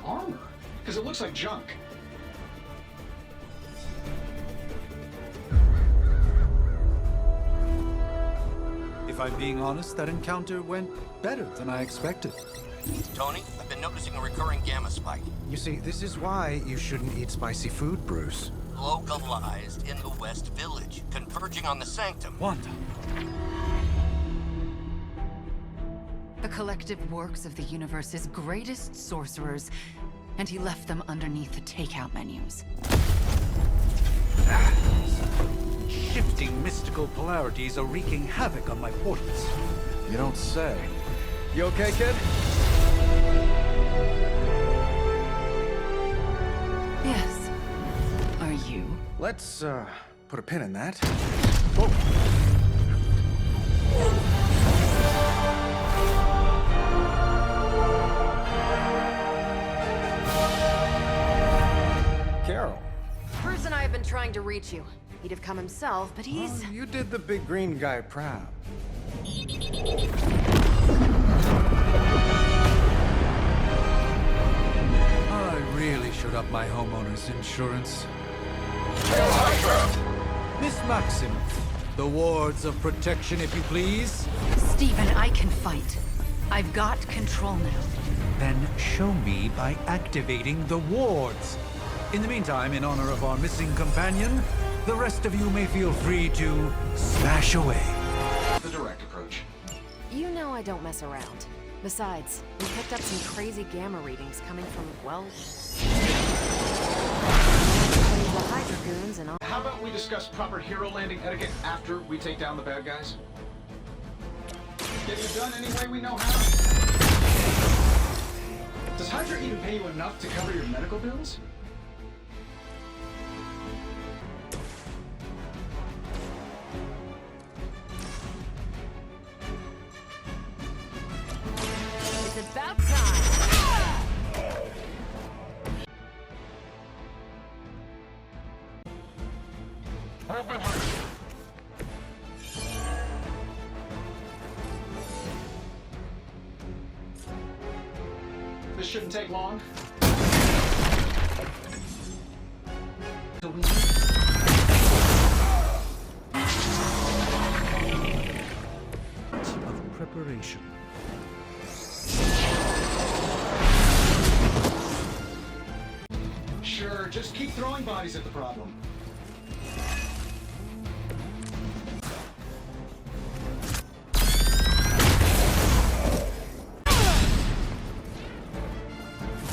armor? Because it looks like junk. If I'm being honest, that encounter went better than I expected. Tony, I've been noticing a recurring gamma spike. You see, this is why you shouldn't eat spicy food, Bruce. Localized in the West Village, converging on the Sanctum. Wanda. The collective works of the universe's greatest sorcerers, and he left them underneath the takeout menus. Shifting mystical polarities are wreaking havoc on my portals. You don't say. You okay, kid? Yes. Are you? Let's, put a pin in that. Carol. Bruce and I have been trying to reach you. He'd have come himself, but he's... Oh, you did the big green guy proud. I really should up my homeowner's insurance. Miss Maximoff, the wards of protection, if you please. Stephen, I can fight. I've got control now. Then show me by activating the wards. In the meantime, in honor of our missing companion, the rest of you may feel free to smash away. The direct approach. You know I don't mess around. Besides, we picked up some crazy gamma readings coming from, well... the Hydra goons and all... How about we discuss proper hero landing etiquette after we take down the bad guys? Get it done any way we know how? Does Hydra even pay you enough to cover your medical bills? It's about time! This shouldn't take long. Of preparation. Sure, just keep throwing bodies at the problem.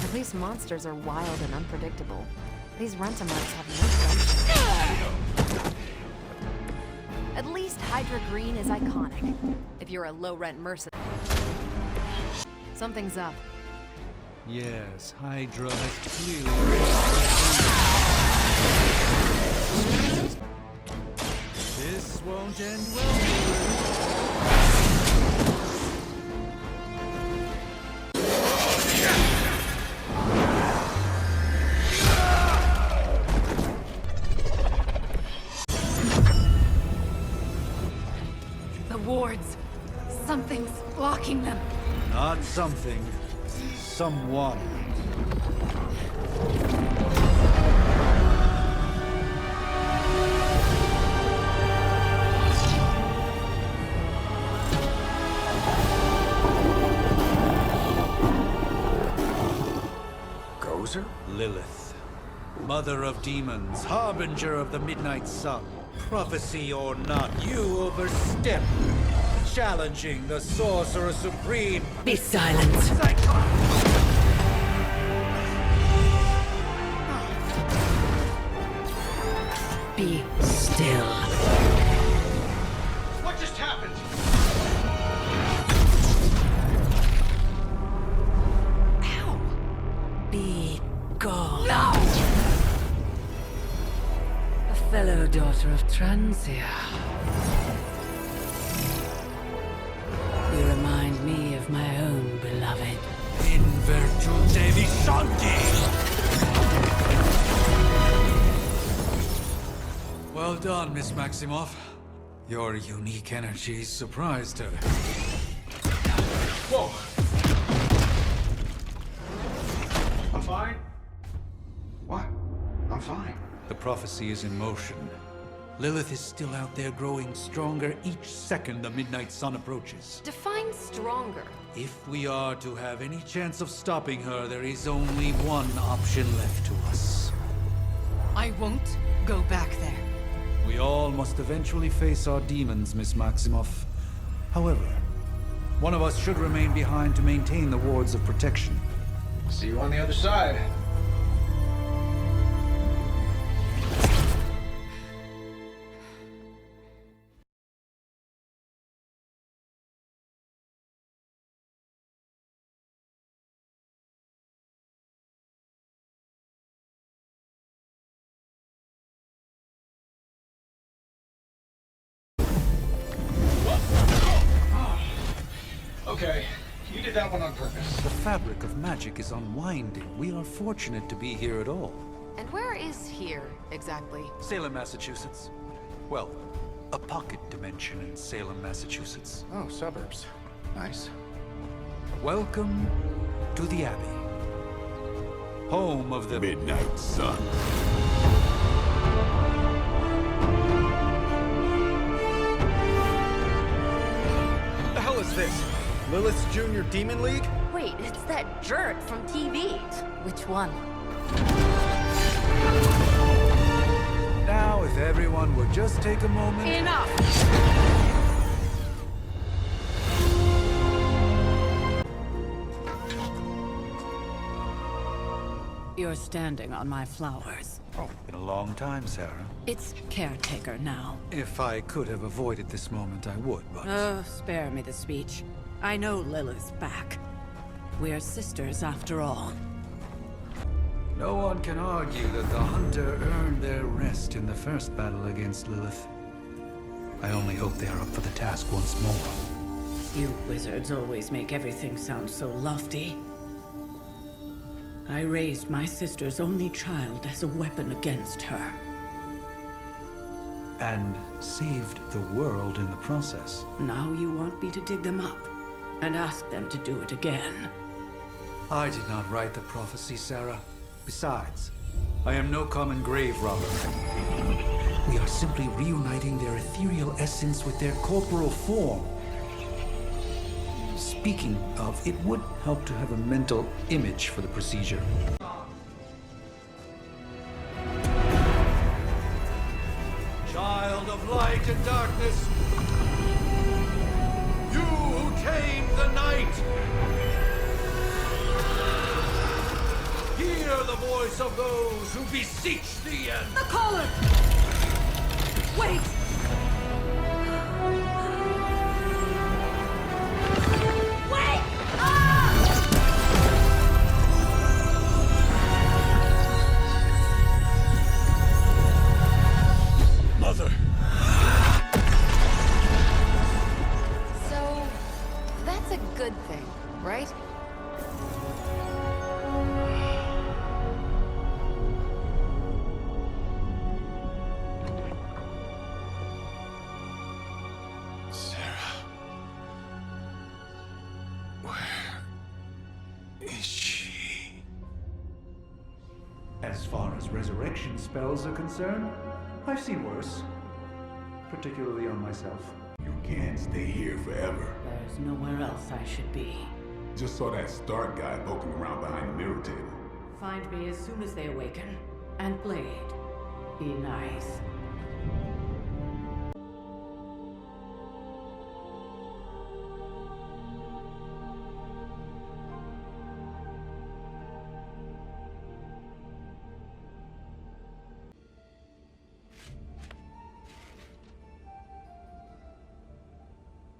At least monsters are wild and unpredictable. These Rentamars have no gumption. At least Hydra Green is iconic. If you're a low-rent mercenary. Something's up. Yes, Hydra has clearly... This won't end well. The wards. Something's blocking them. Not something. Someone. Gozer? Lilith. Mother of demons, harbinger of the midnight sun. Prophecy or not, you overstep. Challenging the Sorcerer Supreme. Be silent. Be still. What just happened? Ow. Be gone. No! A fellow daughter of Transia. You remind me of my own beloved. In virtute viscendi! Well done, Miss Maximoff. Your unique energy surprised her. Whoa! I'm I'm fine. The prophecy is in motion. Lilith is still out there growing stronger each second the midnight sun approaches. Define stronger. If we are to have any chance of stopping her, there is only one option left to us. I won't go back there. We all must eventually face our demons, Miss Maximoff. However, one of us should remain behind to maintain the wards of protection. See you on the other side. Okay, you did that one on purpose. The fabric of magic is unwinding. We are fortunate to be here at all. And where is here, exactly? Salem, Massachusetts. Well, a pocket dimension in Salem, Massachusetts. Oh, suburbs. Nice. Welcome to the Abbey. Home of the Midnight Sun. What the hell is this? Lilith's Junior Demon League? Wait, it's that jerk from TV. Which one? Now, if everyone would just take a moment... Enough! You're standing on my flowers. Oh, been a long time, Sarah. It's caretaker now. If I could have avoided this moment, I would, but... Oh, spare me the speech. I know Lilith's back. We're sisters after all. No one can argue that the Hunter earned their rest in the first battle against Lilith. I only hope they are up for the task once more. You wizards always make everything sound so lofty. I raised my sister's only child as a weapon against her. And saved the world in the process. Now you want me to dig them up and ask them to do it again. I did not write the prophecy, Sarah. Besides, I am no common grave robber. We are simply reuniting their ethereal essence with their corporal form. Speaking of, it would help to have a mental image for the procedure. Child of light and darkness, you who tame the night, hear the voice of those who beseech thee and... The collar! Wait! Wait! Mother! So, that's a good thing, right? Sarah. Where is she? As far as resurrection spells are concerned, I've seen worse. Particularly on myself. You can't stay here forever. There's nowhere else I should be. Just saw that Stark guy poking around behind the mirror table. Find me as soon as they awaken. And Blade, be nice.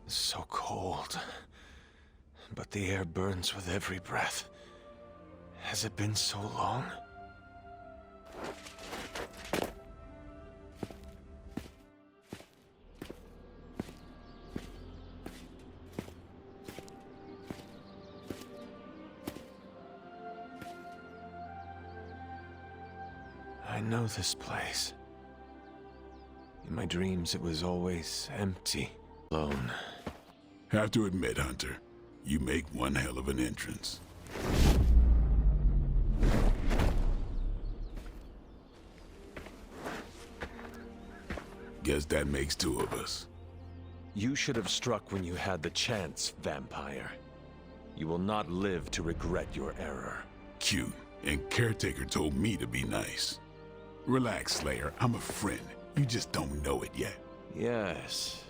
So cold. But the air burns with every breath. Has it been so long? I know this place. In my dreams, it was always empty, alone. Have to admit, Hunter, you make one hell of an entrance. Guess that makes two of us. You should have struck when you had the chance, vampire. You will not live to regret your error. Cute, and Caretaker told me to be nice. Relax, Slayer, I'm a friend. You just don't know it yet. Yes,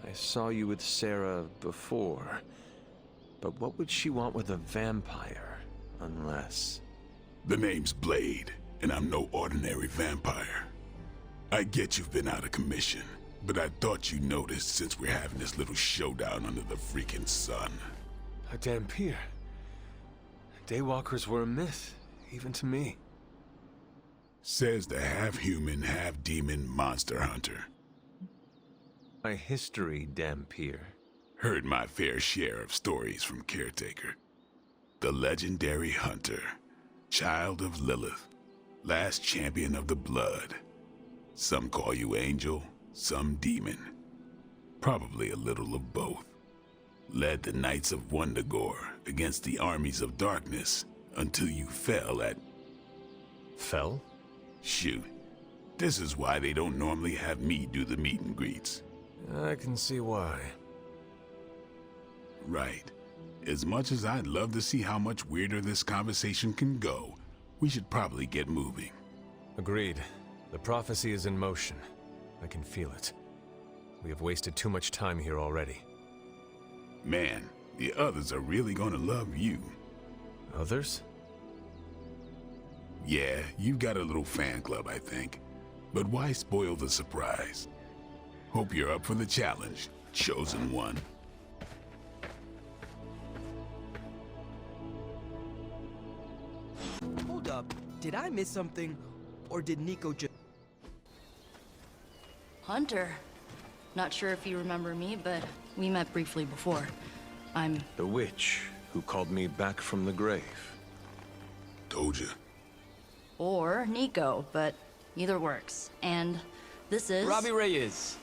I saw you with Sarah before. But what would she want with a vampire, unless... The name's Blade, and I'm no ordinary vampire. I get you've been out of commission, but I thought you noticed since we're having this little showdown under the freaking sun. A Dhampir. Daywalkers were a myth, even to me. Says the half-human, half-demon monster hunter. My history, Dhampir. Heard my fair share of stories from Caretaker. The legendary hunter, child of Lilith, last champion of the blood. Some call you angel, some demon. Probably a little of both. Led the Knights of Wundagore against the armies of darkness until you fell at... Fell? Shoot. This is why they don't normally have me do the meet and greets. I can see why. Right. As much as I'd love to see how much weirder this conversation can go, we should probably get moving. Agreed. The prophecy is in motion. I can feel it. We have wasted too much time here already. Man, the others are really gonna love you. Others? Yeah, you've got a little fan club, I think. But why spoil the surprise? Hope you're up for the challenge, Chosen One. Hold up. Did I miss something? Or did Nico just... Hunter. Not sure if you remember me, but we met briefly before. I'm... The witch who called me back from the grave. Told you. Or Nico, but either works. And this is... Robbie Reyes.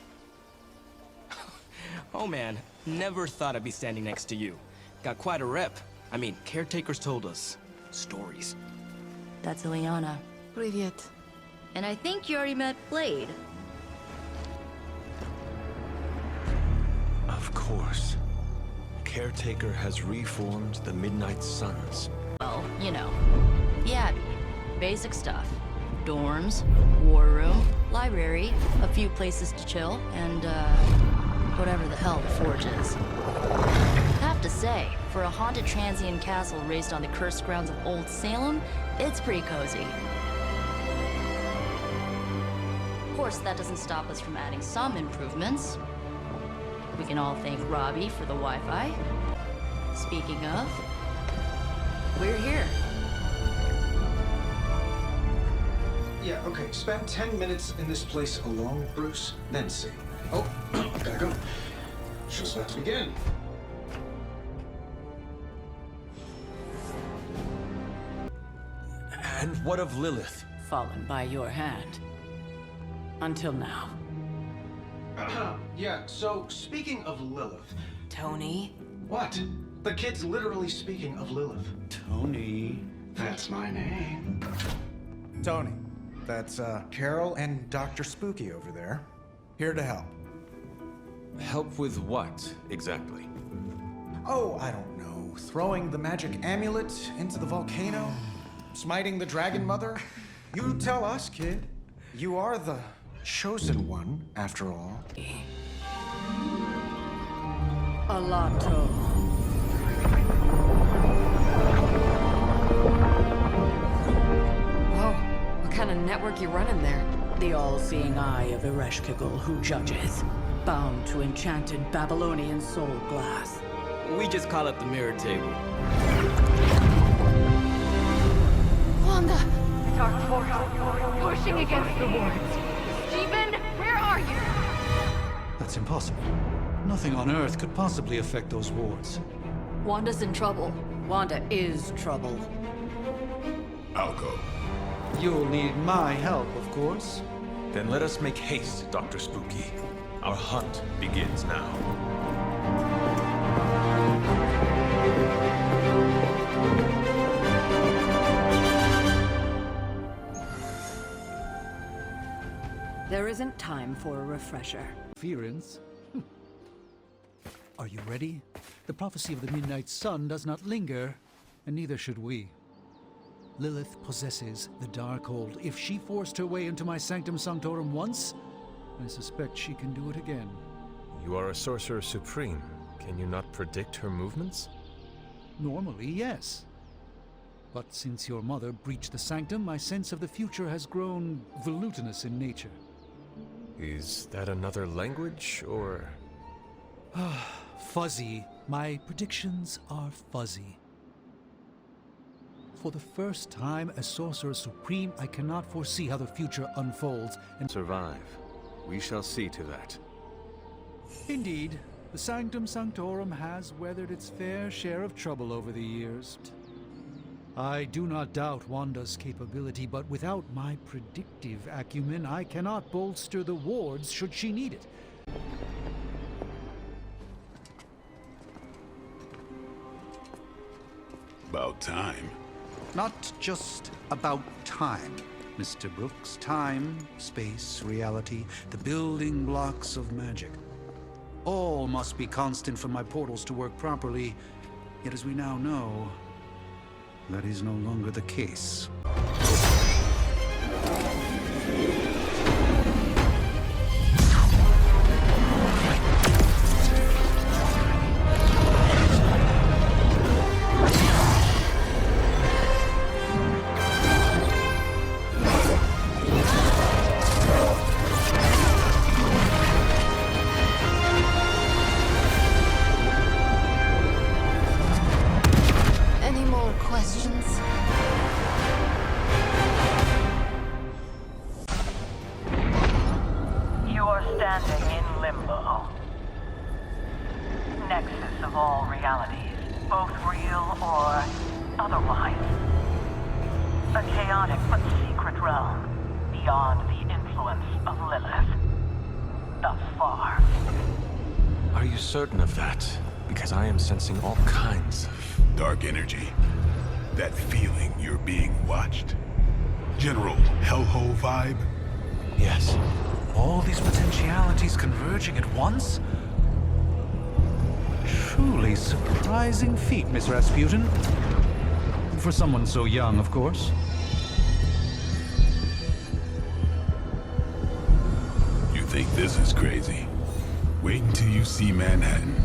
Oh man, never thought I'd be standing next to you. Got quite a rep. I mean, caretakers told us stories. That's Ileana. Привет. And I think you already met Blade. Of course. Caretaker has reformed the Midnight Suns. Well, you know, the Abbey. Basic stuff. Dorms, war room, library, a few places to chill, and, whatever the hell the Forge is. Have to say, for a haunted transient castle raised on the cursed grounds of Old Salem, it's pretty cozy. Of course, that doesn't stop us from adding some improvements. We can all thank Robbie for the Wi-Fi. Speaking of, we're here. Yeah, okay. Spend 10 minutes in this place alone, Bruce, then see. Oh, gotta go. Show's about to begin. And what of Lilith? Fallen by your hand. Until now. Yeah, so speaking of Lilith. Tony? What? The kid's literally speaking of Lilith. Tony. That's my name. Tony, that's Carol and Dr. Spooky over there. Here to help. Help with what, exactly? Oh, I don't know. Throwing the magic amulet into the volcano? Smiting the Dragon Mother? You tell us, kid. You are the chosen one, after all. Alato. Whoa, what kind of network you running there? The all-seeing eye of Ereshkigal who judges. Bound to enchanted Babylonian soul glass. We just call it the mirror table. Wanda! Dark force, pushing against the wards. Stephen, where are you? That's impossible. Nothing on Earth could possibly affect those wards. Wanda's in trouble. Wanda is trouble. I'll go. You'll need my help, of course. Then let us make haste, Dr. Spooky. Our hunt begins now. There isn't time for a refresher. Interference? Are you ready? The prophecy of the Midnight Sun does not linger, and neither should we. Lilith possesses the Darkhold. If she forced her way into my Sanctum Sanctorum once, I suspect she can do it again. You are a Sorcerer Supreme. Can you not predict her movements? Normally, yes. But since your mother breached the Sanctum, my sense of the future has grown volutinous in nature. Is that another language, or...? Fuzzy. My predictions are fuzzy. For the first time as Sorcerer Supreme, I cannot foresee how the future unfolds and survive. We shall see to that. Indeed, the Sanctum Sanctorum has weathered its fair share of trouble over the years. I do not doubt Wanda's capability, but without my predictive acumen, I cannot bolster the wards should she need it. About time. Not just about time, Mr. Brooks. Time, space, reality, the building blocks of magic. All must be constant for my portals to work properly, yet as we now know, that is no longer the case. Any more questions? You are standing in limbo. Nexus of all realities, both real or otherwise. A chaotic but secret realm, beyond the influence of Lilith. Thus far. Are you certain of that? Because I am sensing all kinds of... Dark energy. That feeling you're being watched. General hellhole vibe? Yes. All these potentialities converging at once? Truly surprising feat, Miss Rasputin. For someone so young, of course. You think this is crazy? Wait until you see Manhattan.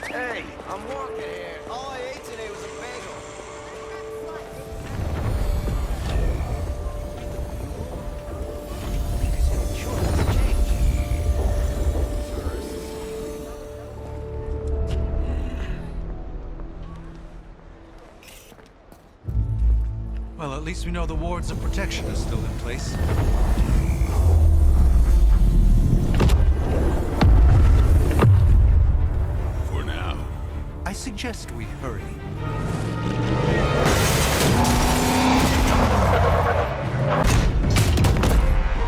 Hey, I'm walking here. All I ate today was a bagel. Well, at least we know the wards of protection are still in place. For now. I suggest we hurry.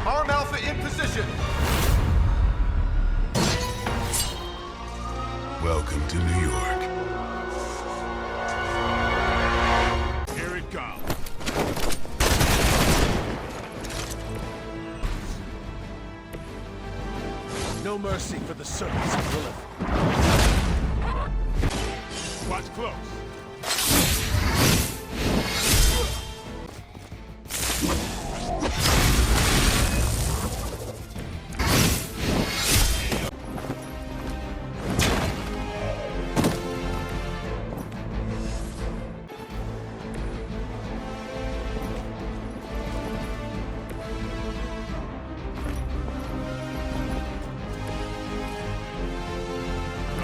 Arm Alpha in position. Welcome to New York. Here it comes. No mercy for the servants of Lilith. Watch close.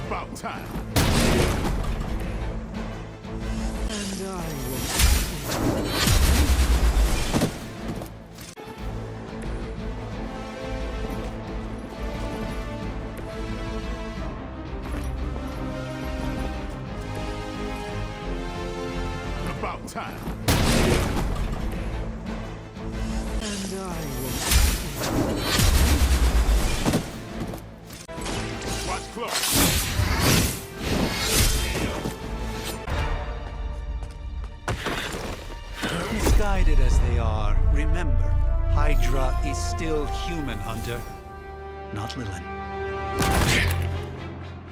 About time. And I will... About time. And I will... remember, Hydra is still human, Hunter. Not Lilith.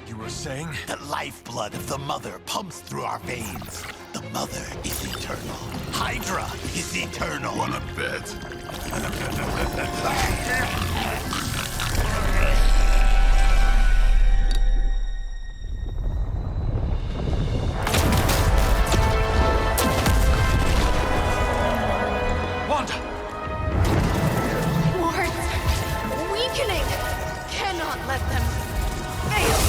You were saying? The lifeblood of the Mother pumps through our veins. The Mother is eternal. Hydra is eternal. Wanna bet? Wanda! Wards! Weakening! Cannot let them fail!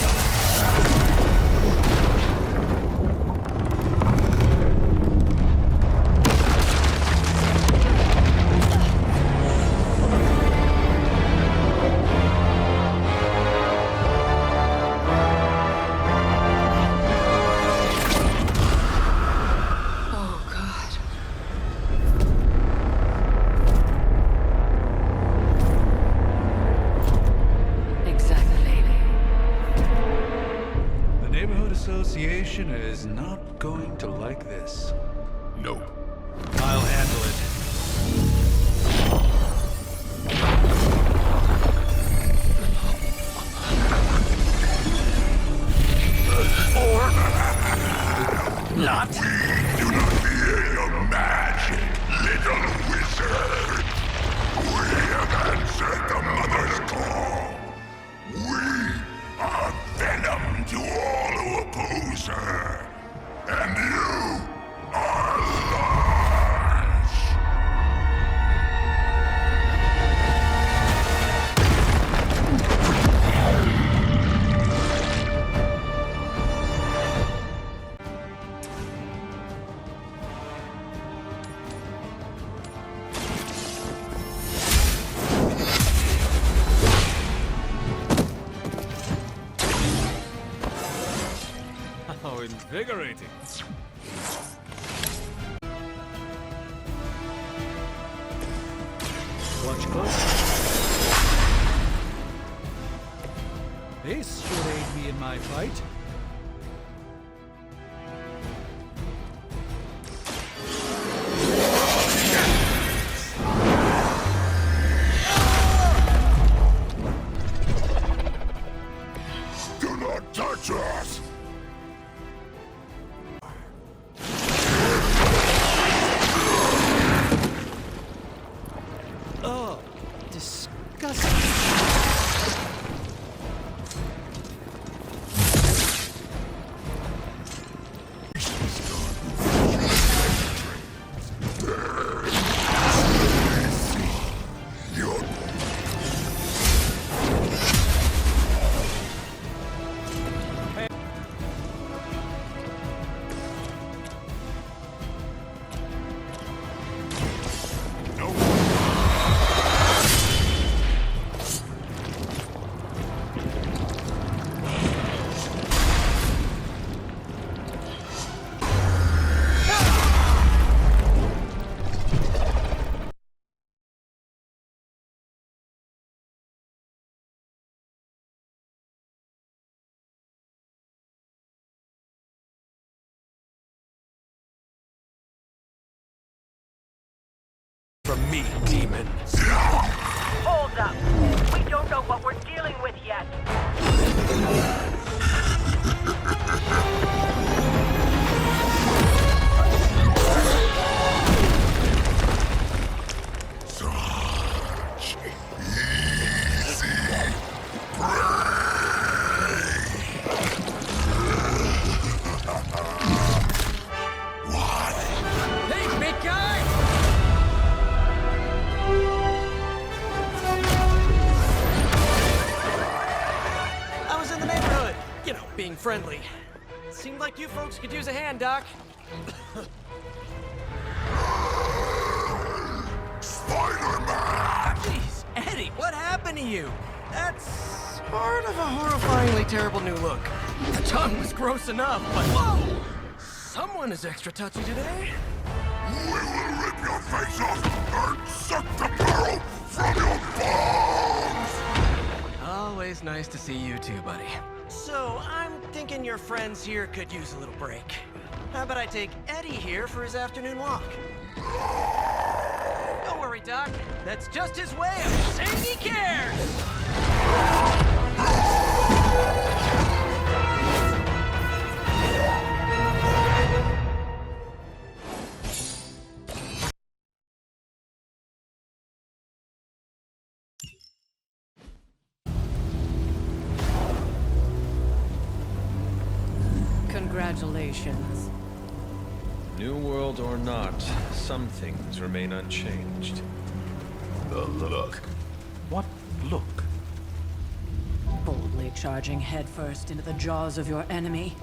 Oh, God. Exactly. The Neighborhood Association is not going to like this. Nope. I'll handle it. Not. Do not fear your magic, little wizard. We have answered the Mother's call. We are venom to all who oppose her. And you are large. How invigorating. Watch close. This should aid me in my fight. Do not touch us. Oh, disgusting. From me, demon. Hold up. We don't know what we're dealing with yet. Such easy What? Hey, big guy! I was in the neighborhood. You know, being friendly. Seemed like you folks could use a hand, Doc. Spider-Man! Jeez, Eddie, what happened to you? That's sort of a horrifyingly terrible new look. The tongue was gross enough, but whoa! Someone is extra touchy today. We will rip your face off and suck the marrow from your bones! Always nice to see you too, buddy. So, I'm thinking your friends here could use a little break. How about I take Eddie here for his afternoon walk? Don't worry. worry, Doc. That's just his way of saying he cares! Congratulations. New world or not, some things remain unchanged. The look. What look? Boldly charging headfirst into the jaws of your enemy.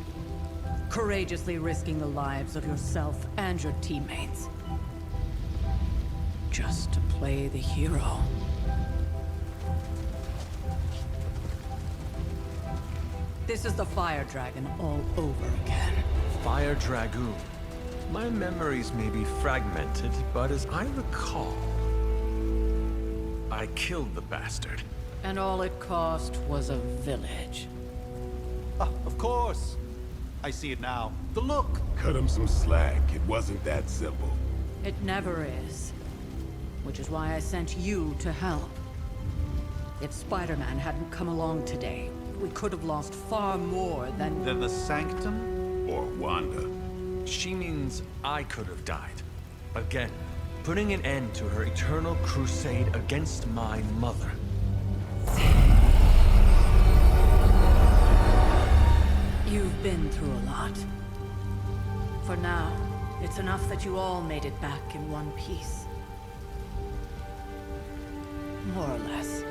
Courageously risking the lives of yourself and your teammates. Just to play the hero. This is the Fire Dragon all over again. Fire Dragoon. My memories may be fragmented, but as I recall, I killed the bastard. And all it cost was a village. Ah, of course. I see it now. The look. Cut him some slack. It wasn't that simple. It never is. Which is why I sent you to help. If Spider-Man hadn't come along today, we could have lost far more than... Than the Sanctum? Or Wanda. She means I could have died. Again, putting an end to her eternal crusade against my mother. You've been through a lot. For now, it's enough that you all made it back in one piece. More or less.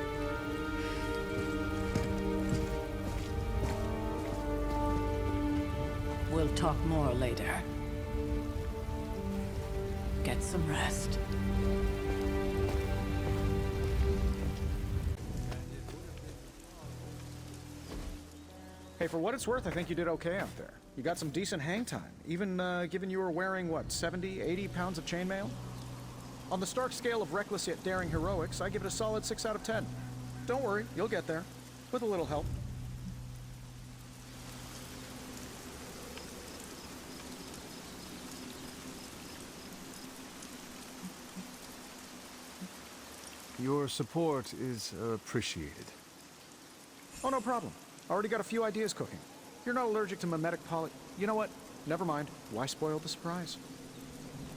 We'll talk more later. Get some rest. Hey, for what it's worth, I think you did okay out there. You got some decent hang time, even given you were wearing, what, 70, 80 pounds of chainmail? On the Stark scale of reckless yet daring heroics, I give it a solid 6 out of 10. Don't worry, you'll get there. With a little help. Your support is appreciated. Oh, no problem. Already got a few ideas cooking. You're not allergic to mimetic poly... You know what? Never mind. Why spoil the surprise?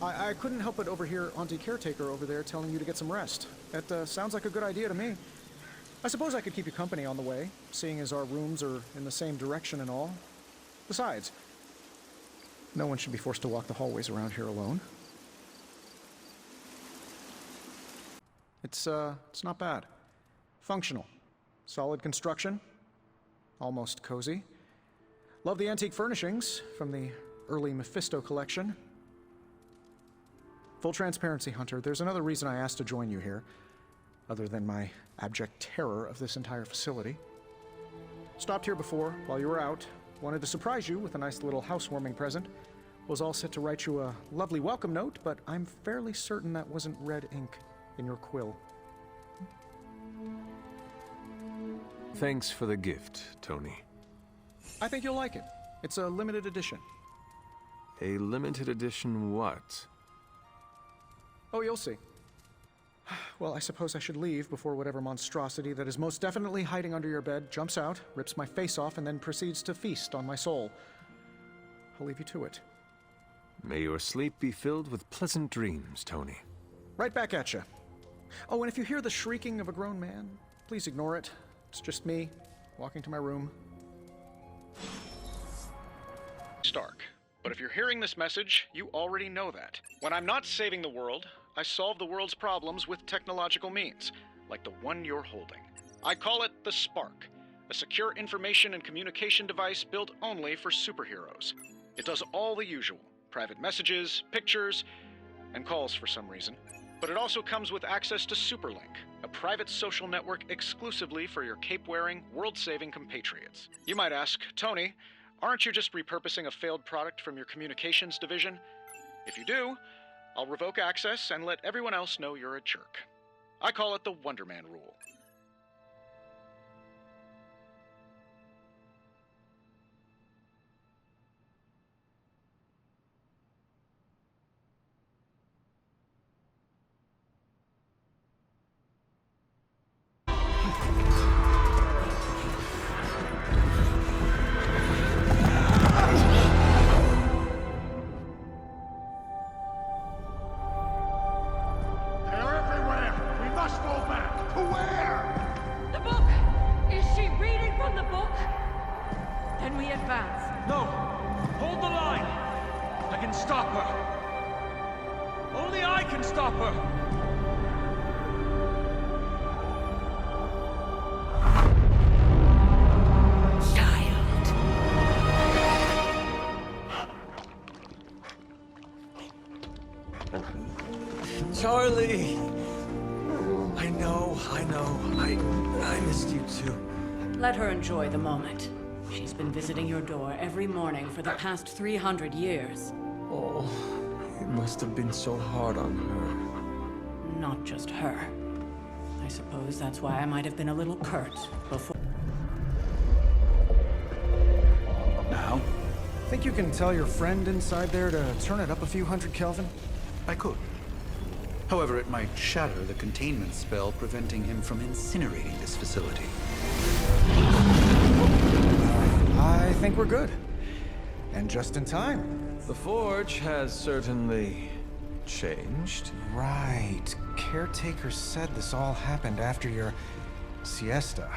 I couldn't help but overhear Auntie Caretaker over there telling you to get some rest. That sounds like a good idea to me. I suppose I could keep you company on the way, seeing as our rooms are in the same direction and all. Besides, no one should be forced to walk the hallways around here alone. It's not bad. Functional. Solid construction. Almost cozy. Love the antique furnishings from the early Mephisto collection. Full transparency, Hunter, there's another reason I asked to join you here, other than my abject terror of this entire facility. Stopped here before, while you were out. Wanted to surprise you with a nice little housewarming present. Was all set to write you a lovely welcome note, but I'm fairly certain that wasn't red ink in your quill. Thanks for the gift, Tony. I think you'll like it. It's a limited edition. A limited edition what? Oh, you'll see. Well, I suppose I should leave before whatever monstrosity that is most definitely hiding under your bed jumps out, rips my face off, and then proceeds to feast on my soul. I'll leave you to it. May your sleep be filled with pleasant dreams, Tony. Right back at you. Oh, and if you hear the shrieking of a grown man, please ignore it. It's just me, walking to my room. Stark. But if you're hearing this message, you already know that. When I'm not saving the world, I solve the world's problems with technological means, like the one you're holding. I call it the Spark, a secure information and communication device built only for superheroes. It does all the usual, private messages, pictures, and calls for some reason. But it also comes with access to Superlink, a private social network exclusively for your cape-wearing, world-saving compatriots. You might ask, Tony, aren't you just repurposing a failed product from your communications division? If you do, I'll revoke access and let everyone else know you're a jerk. I call it the Wonder Man rule. They're everywhere! We must fall back! To where? The book! Is she reading from the book? Then we advance. No! Hold the line! I can stop her! Only I can stop her! Charlie! I know. I missed you too. Let her enjoy the moment. She's been visiting your door every morning for the past 300 years. Oh, it must have been so hard on her. Not just her. I suppose that's why I might have been a little curt before. Now? Think you can tell your friend inside there to turn it up a few hundred Kelvin? I could. However, it might shatter the containment spell preventing him from incinerating this facility. I think we're good. And just in time. The Forge has certainly changed. Right. Caretaker said this all happened after your siesta.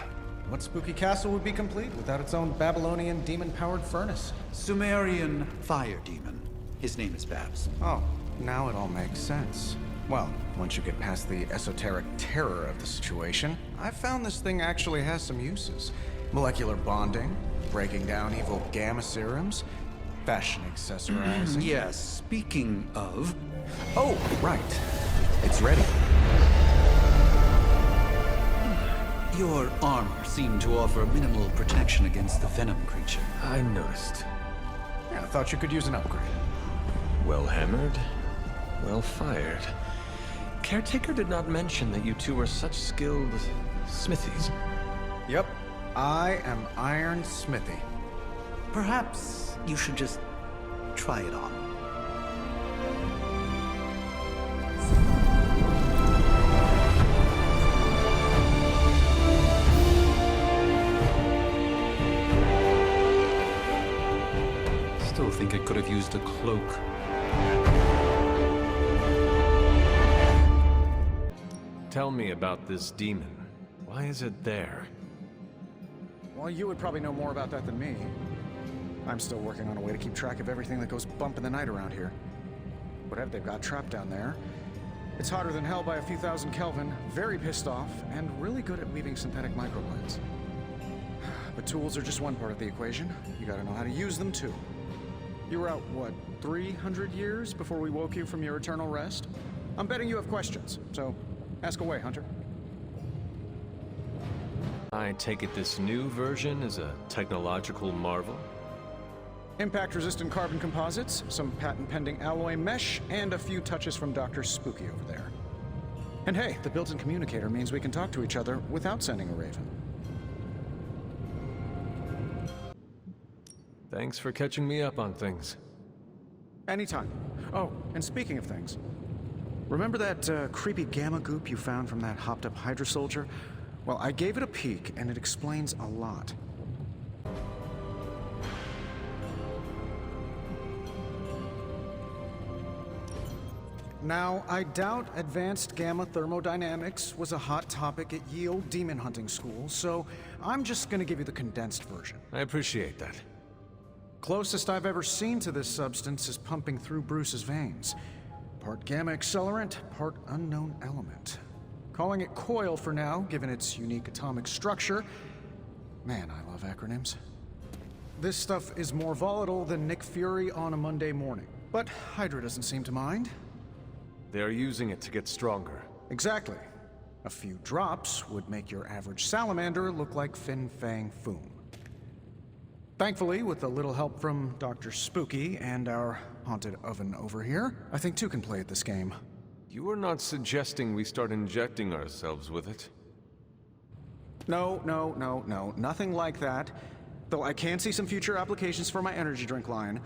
What spooky castle would be complete without its own Babylonian demon-powered furnace? Sumerian fire demon. His name is Babs. Oh, now it all makes sense. Well, once you get past the esoteric terror of the situation, I've found this thing actually has some uses. Molecular bonding, breaking down evil gamma serums, fashion accessorizing. Yes, speaking of... Oh, right. It's ready. Your armor seemed to offer minimal protection against the venom creature. I noticed. Yeah, I thought you could use an upgrade. Well hammered, well fired. Caretaker did not mention that you two were such skilled smithies. Yep, I am Iron Smithy. Perhaps you should just try it on. Still think I could have used a cloak. Tell me about this demon. Why is it there? Well, you would probably know more about that than me. I'm still working on a way to keep track of everything that goes bump in the night around here. Whatever they've got trapped down there, it's hotter than hell by a few thousand Kelvin, very pissed off, and really good at weaving synthetic microplanes. But tools are just one part of the equation. You gotta know how to use them too. You were out, what, 300 years before we woke you from your eternal rest? I'm betting you have questions, so ask away, Hunter. I take it this new version is a technological marvel? Impact-resistant carbon composites, some patent-pending alloy mesh, and a few touches from Dr. Spooky over there. And hey, the built-in communicator means we can talk to each other without sending a raven. Thanks for catching me up on things. Anytime. Oh, and speaking of things, remember that creepy gamma goop you found from that hopped-up Hydra soldier? Well, I gave it a peek, and it explains a lot. Now, I doubt advanced gamma thermodynamics was a hot topic at Yield Demon Hunting School, so I'm just gonna give you the condensed version. I appreciate that. Closest I've ever seen to this substance is pumping through Bruce's veins. Part gamma accelerant, part unknown element. Calling it Coil for now, given its unique atomic structure. Man, I love acronyms. This stuff is more volatile than Nick Fury on a Monday morning. But Hydra doesn't seem to mind. They're using it to get stronger. Exactly. A few drops would make your average salamander look like Fin Fang Foom. Thankfully, with a little help from Dr. Spooky and our haunted oven over here, I think two can play at this game. You are not suggesting we start injecting ourselves with it? No, nothing like that. Though I can see some future applications for my energy drink line.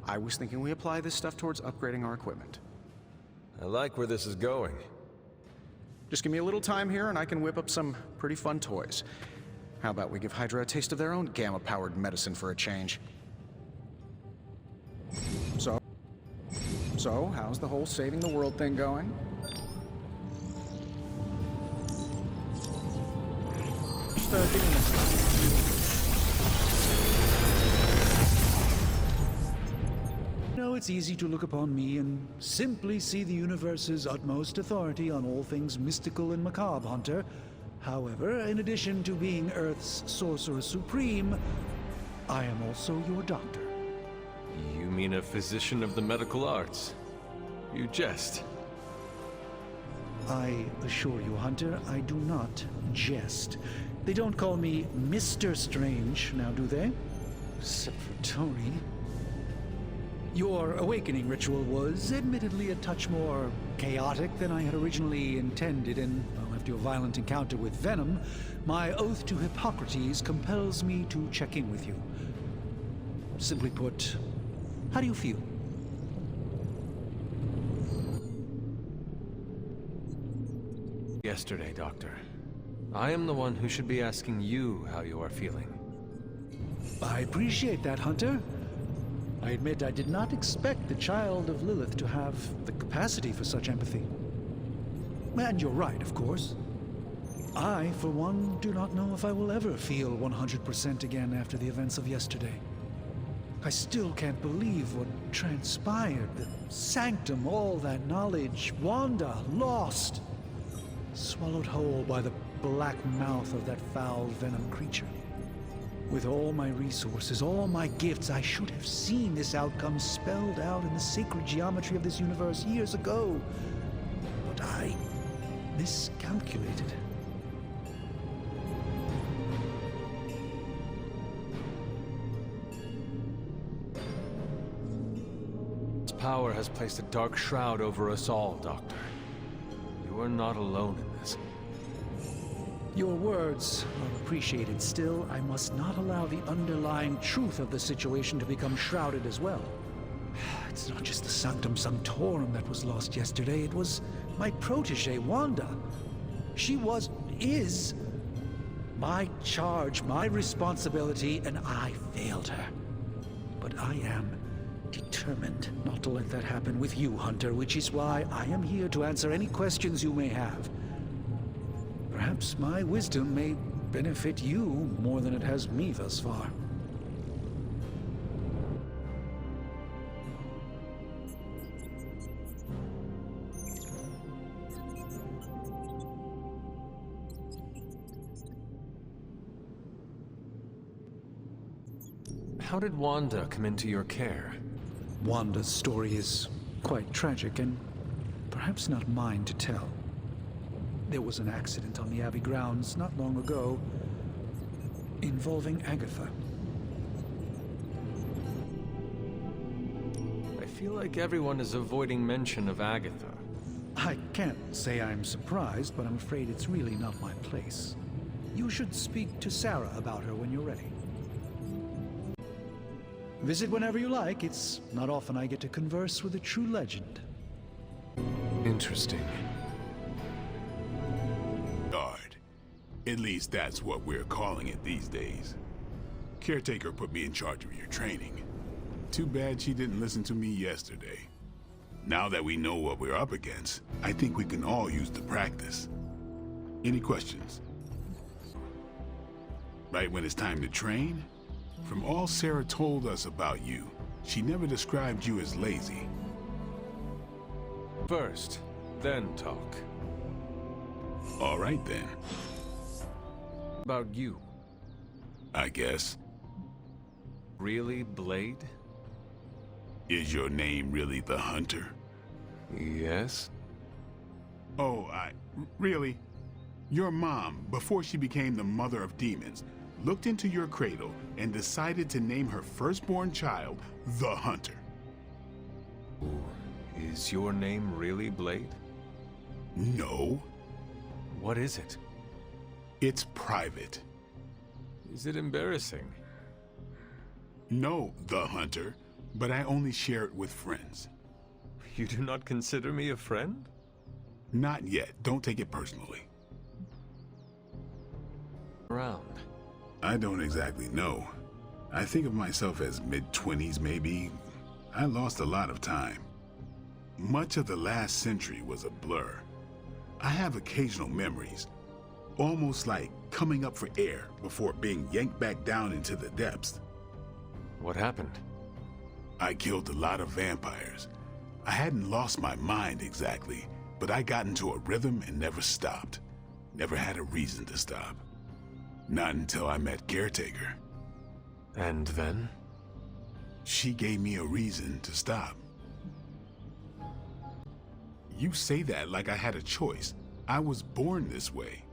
I was thinking we apply this stuff towards upgrading our equipment. I like where this is going. Just give me a little time here and I can whip up some pretty fun toys. How about we give Hydra a taste of their own gamma-powered medicine for a change? So, how's the whole saving the world thing going? No, it's easy to look upon me and simply see the universe's utmost authority on all things mystical and macabre, Hunter. However, in addition to being Earth's Sorcerer Supreme, I am also your doctor. You mean a physician of the medical arts? You jest. I assure you, Hunter, I do not jest. They don't call me Mr. Strange, now do they? Except for Tony. Your awakening ritual was admittedly a touch more chaotic than I had originally intended, and well, after your violent encounter with Venom, my oath to Hippocrates compels me to check in with you. Simply put, how do you feel? Yesterday, Doctor. I am the one who should be asking you how you are feeling. I appreciate that, Hunter. I admit I did not expect the child of Lilith to have the capacity for such empathy. And you're right, of course. I, for one, do not know if I will ever feel 100% again after the events of yesterday. I still can't believe what transpired. The sanctum, all that knowledge, Wanda, lost. Swallowed whole by the black mouth of that foul Venom creature. With all my resources, all my gifts, I should have seen this outcome spelled out in the sacred geometry of this universe years ago. But I miscalculated. Its power has placed a dark shroud over us all, Doctor. You are not alone in this. Your words are appreciated. Still, I must not allow the underlying truth of the situation to become shrouded as well. It's not just the Sanctum Sanctorum that was lost yesterday. It was my protege, Wanda. She is my charge, my responsibility, and I failed her. But I am determined not to let that happen with you, Hunter, which is why I am here to answer any questions you may have. Perhaps my wisdom may benefit you more than it has me thus far. How did Wanda come into your care? Wanda's story is quite tragic and perhaps not mine to tell. There was an accident on the Abbey grounds not long ago involving Agatha. I feel like everyone is avoiding mention of Agatha. I can't say I'm surprised, but I'm afraid it's really not my place. You should speak to Sarah about her when you're ready. Visit whenever you like. It's not often I get to converse with a true legend. Interesting. Guard. At least that's what we're calling it these days. Caretaker put me in charge of your training. Too bad she didn't listen to me yesterday. Now that we know what we're up against, I think we can all use the practice. Any questions? Right when it's time to train? From all Sarah told us about you, she never described you as lazy. First, then talk. All right then. About you. I guess. Really, Blade? Is your name really the Hunter? Yes. Oh, really? Your mom, before she became the mother of demons, looked into your cradle and decided to name her firstborn child the Hunter. Ooh, is your name really Blade? No. What is it? It's private. Is it embarrassing? No, the Hunter, but I only share it with friends. You do not consider me a friend? Not yet. Don't take it personally. Around. I don't exactly know. I think of myself as mid-20s, maybe. I lost a lot of time. Much of the last century was a blur. I have occasional memories, almost like coming up for air before being yanked back down into the depths. What happened? I killed a lot of vampires. I hadn't lost my mind exactly, but I got into a rhythm and never stopped. Never had a reason to stop. Not until I met Caretaker. And then? She gave me a reason to stop. You say that like I had a choice. I was born this way.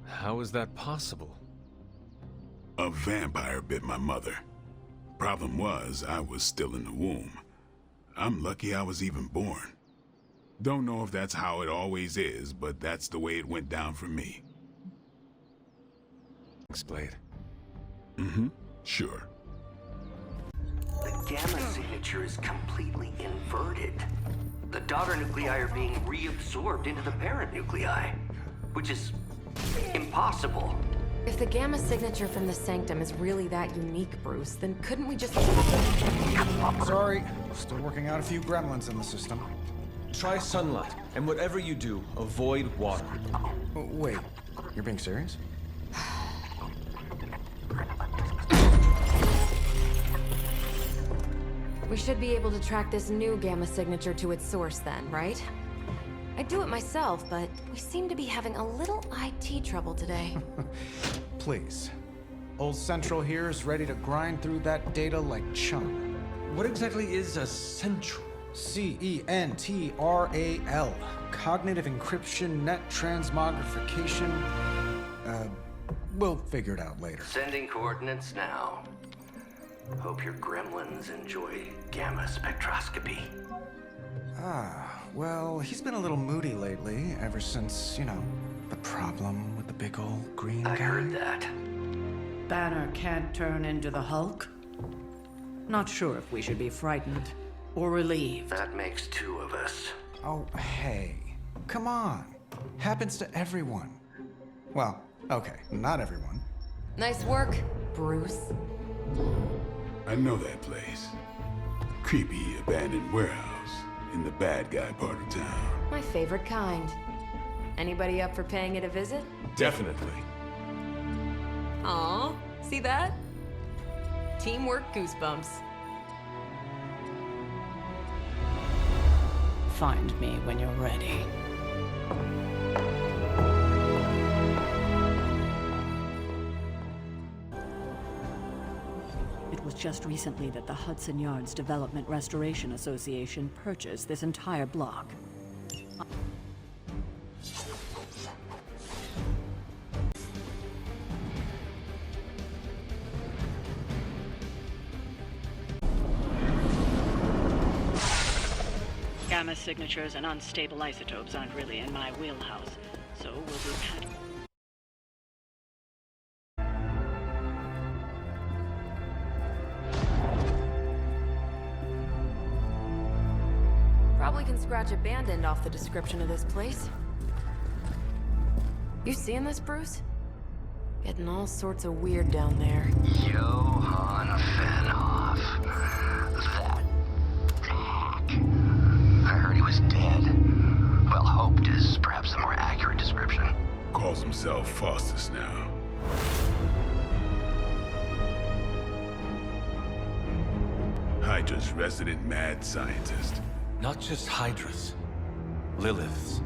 How is that possible? A vampire bit my mother. Problem was, I was still in the womb. I'm lucky I was even born. Don't know if that's how it always is, but that's the way it went down for me. Explain. Mm-hmm. Sure. The gamma signature is completely inverted. The daughter nuclei are being reabsorbed into the parent nuclei, which is impossible. If the gamma signature from the Sanctum is really that unique, Bruce, then couldn't we just... Sorry, still working out a few gremlins in the system. Try sunlight, and whatever you do, avoid water. Wait, you're being serious? We should be able to track this new gamma signature to its source then, right? I'd do it myself, but we seem to be having a little IT trouble today. Please. Old Central here is ready to grind through that data like chum. What exactly is a Central? C-E-N-T-R-A-L. Cognitive encryption, net transmogrification. We'll figure it out later. Sending coordinates now. Hope your gremlins enjoy gamma spectroscopy. Well, he's been a little moody lately, ever since, you know, the problem with the big old green guy. I heard that. Banner can't turn into the Hulk? Not sure if we should be frightened or relieved. That makes two of us. Oh, hey. Come on. Happens to everyone. Well, okay, not everyone. Nice work, Bruce. I know that place. Creepy abandoned warehouse in the bad guy part of town. My favorite kind. Anybody up for paying it a visit? Definitely. Aw, see that? Teamwork goosebumps. Find me when you're ready. It was just recently that the Hudson Yards Development Restoration Association purchased this entire block. Gamma signatures and unstable isotopes aren't really in my wheelhouse, so we'll be patching. Probably can scratch a band end off the description of this place. You seeing this, Bruce? Getting all sorts of weird down there. Johann Fenhoff. That hack. I heard he was dead. Well, hoped is perhaps a more accurate description. Calls himself Faustus now. Hydra's resident mad scientist. Not just Hydra's. Lilith's.